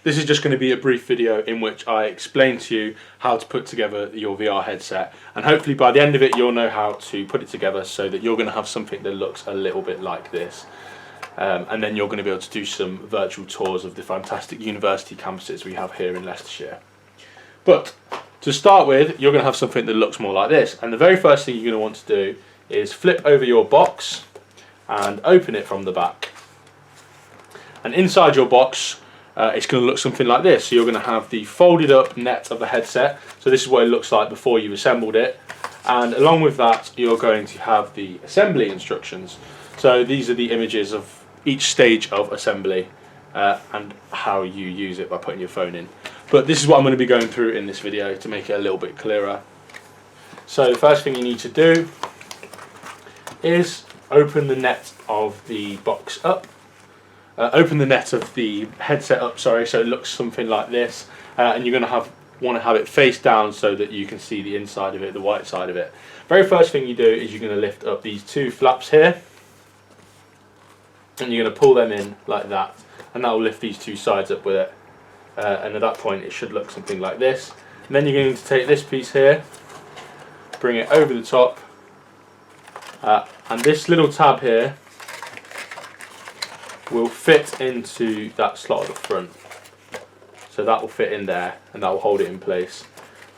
This is just going to be a brief video in which I explain to you how to put together your VR headset, and hopefully by the end of it you'll know how to put it together so that you're going to have something that looks a little bit like this. And then you're going to be able to do some virtual tours of the fantastic university campuses we have here in Leicestershire. But to start with, you're going to have something that looks more like this, and the very first thing you're going to want to do is flip over your box and open it from the back. And inside your box it's going to look something like this. So you're going to have the folded up net of the headset, so this is what it looks like before you've assembled it, and along with that you're going to have the assembly instructions. So these are the images of each stage of assembly and how you use it by putting your phone in. But this is what I'm going to be going through in this video to make it a little bit clearer. So the first thing you need to do is open the net of the box up. Open the net of the headset up, sorry, so it looks something like this, and you're going to want to have it face down so that you can see the inside of it, the white side of it. Very first thing you do is you're going to lift up these two flaps here, and you're going to pull them in like that, and that will lift these two sides up with it, and at that point it should look something like this. And then you're going to take this piece here, bring it over the top, and this little tab here will fit into that slot at the front. So that will fit in there and that will hold it in place,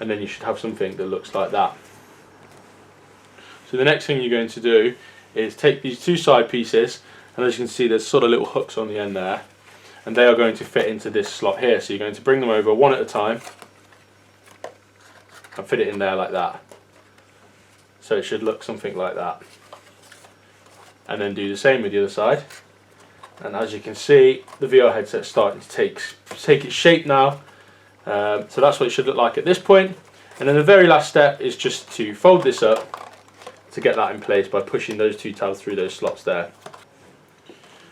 and then you should have something that looks like that. So the next thing you're going to do is take these two side pieces, and as you can see there's sort of little hooks on the end there, and they are going to fit into this slot here. So you're going to bring them over one at a time and fit it in there like that. So it should look something like that, and then do the same with the other side. And as you can see, the VR headset's starting to take its shape now. So that's what it should look like at this point. And then the very last step is just to fold this up to get that in place by pushing those two tabs through those slots there.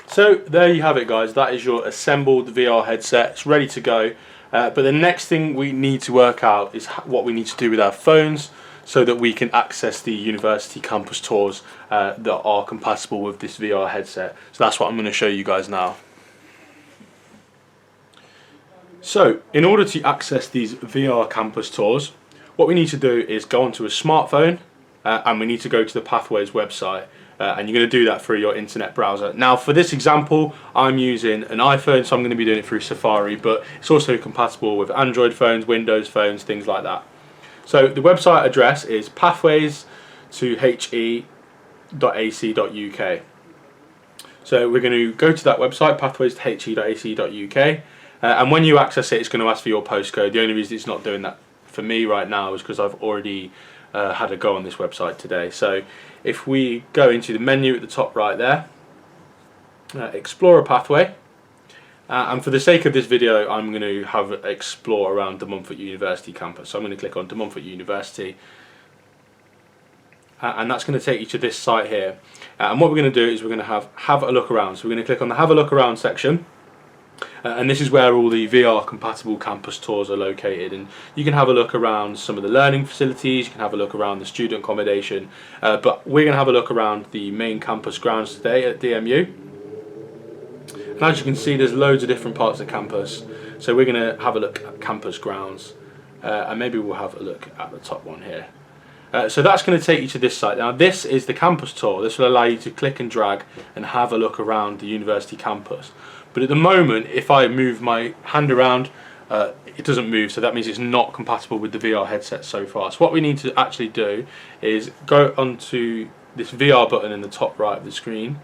So there you have it, guys. That is your assembled VR headset. It's ready to go. But the next thing we need to work out is what we need to do with our phones so that we can access the university campus tours that are compatible with this VR headset. So that's what I'm going to show you guys now. So in order to access these VR campus tours, what we need to do is go onto a smartphone and we need to go to the Pathways website. And you're going to do that through your internet browser. Now for this example I'm using an iPhone, so I'm going to be doing it through Safari, but it's also compatible with Android phones, Windows phones, things like that. So the website address is pathways2he.ac.uk. So we're going to go to that website, pathways2he.ac.uk, and when you access it, it's going to ask for your postcode. The only reason it's not doing that for me right now is because I've already had a go on this website today. So if we go into the menu at the top right there, explore a pathway, and for the sake of this video I'm going to have it explore around De Montfort University campus. So I'm going to click on De Montfort University, and that's going to take you to this site here, and what we're going to do is we're going to have a look around. So we're going to click on the have a look around section, and this is where all the VR compatible campus tours are located, and you can have a look around some of the learning facilities, you can have a look around the student accommodation, but we're going to have a look around the main campus grounds today at DMU. And as you can see, there's loads of different parts of campus, so we're going to have a look at campus grounds, and maybe we'll have a look at the top one here. So that's going to take you to this site. Now this is the campus tour. This will allow you to click and drag and have a look around the university campus. But at the moment, if I move my hand around, it doesn't move, so that means it's not compatible with the VR headset so far. So what we need to actually do is go onto this VR button in the top right of the screen,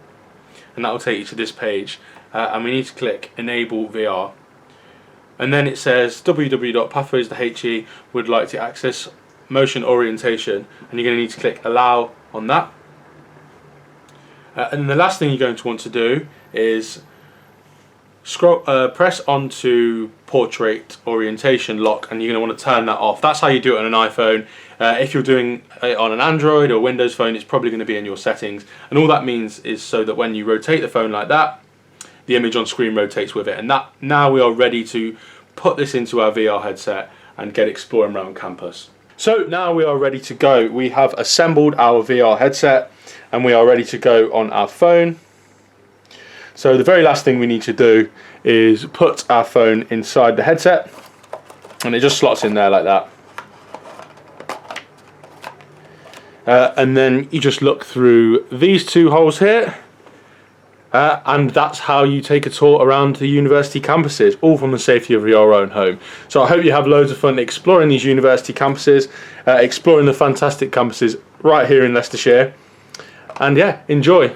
and that will take you to this page, and we need to click Enable VR. And then it says www.pathways2he would like to access motion orientation, and you're going to need to click Allow on that. And the last thing you're going to want to do is press onto portrait orientation lock, and you're going to want to turn that off. That's how you do it on an iPhone. If you're doing it on an Android or Windows phone, it's probably going to be in your settings, and all that means is so that when you rotate the phone like that, the image on screen rotates with it. And that now we are ready to put this into our VR headset and get exploring around campus. So now we are ready to go. We have assembled our VR headset and we are ready to go on our phone. So the very last thing we need to do is put our phone inside the headset, and it just slots in there like that. And then you just look through these two holes here, and that's how you take a tour around the university campuses, all from the safety of your own home. So I hope you have loads of fun exploring these university campuses, exploring the fantastic campuses right here in Leicestershire, and yeah, enjoy.